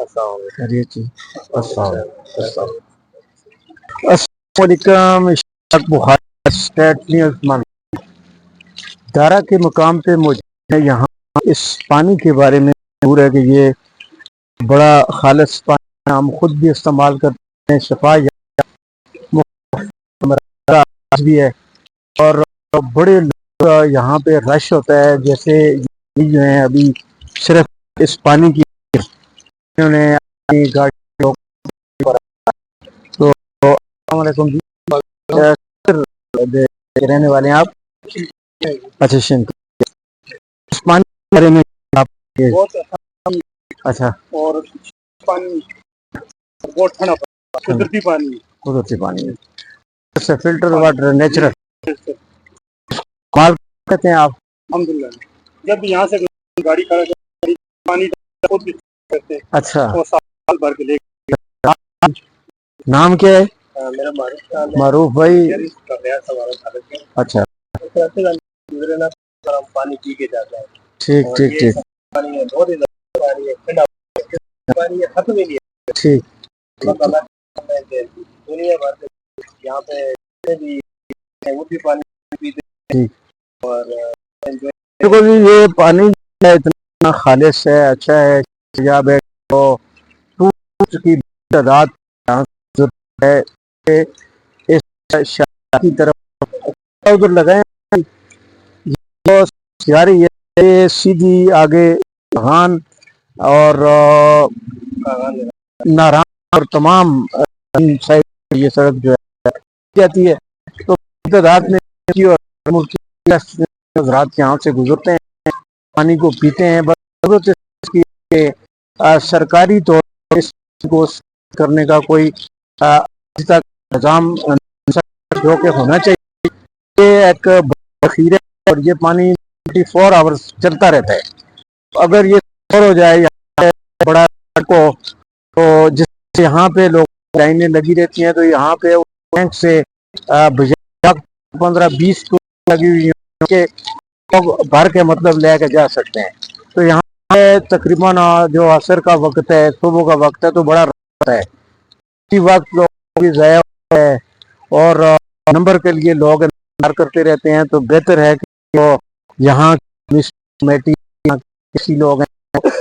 خیریت جی. السلام علیکم. اشفاق بخاری اسٹیٹ نیوز دارا کے مقام پہ مجھے یہاں اس پانی کے بارے میں ضرور ہے کہ یہ بڑا خالص پانی ہم خود بھی استعمال کرتے ہیں, شفا بھی ہے, اور بڑے لوگ یہاں پہ رش ہوتا ہے. جیسے جو ہیں ابھی صرف اس پانی کی انہوں نے اپنی گاڑی تو السلام علیکم جی. رہنے والے ہیں آپ؟ اچھا شنکر. اس پانی کے بارے میں آپ اچھا اور پانی بہت ٹھنڈا قدرتی پانی فلٹر واٹر نیچرل کہتے ہیں آپ. الحمدللہ جب یہاں سے گاڑی پانی اچھا بھر کے لے. نام کیا ہے؟ میرا معروف بھائی. اچھا پانی پی کے جاتا ہے. ٹھیک ٹھیک ٹھیک. ٹھیک دنیا بھر سے یہاں پہ وہ بھی پانی پیتے ہیں. اور بالکل یہ پانی اتنا خالص ہے, اچھا ہے, تیاب ہے. کی تعداد ہے اس شہر کی طرف ادھر لگائیں یہ سیدھی آگے ہان اور ناران اور تمام یہ سڑک جو ہے جاتی ہے. تو رات میں رات یہاں سے گزرتے ہیں, پانی کو پیتے ہیں. بس سرکاری طور پر اس کو کرنے کا کوئی نظام جو کہ ہونا چاہیے. یہ ایک بخیر ہے اور یہ پانی 24 آورس چلتا رہتا ہے. اگر یہ ہو جائے بڑا کو تو جس یہاں پہ لوگ لائنیں لگی رہتی ہیں, تو یہاں پہ بینک سے 15-20 لگی ہوئی ہیں بھر کے مطلب لے کے جا سکتے ہیں. تو یہاں تقریباً جو عصر کا وقت ہے, صبح کا وقت ہے, تو بڑا رہتا ہے. اسی وقت لوگ بھی ضائع ہوتا ہے اور نمبر کے لیے لوگ انتظار کرتے رہتے ہیں. تو بہتر ہے کہ وہ یہاں کمیٹی کسی لوگ ہیں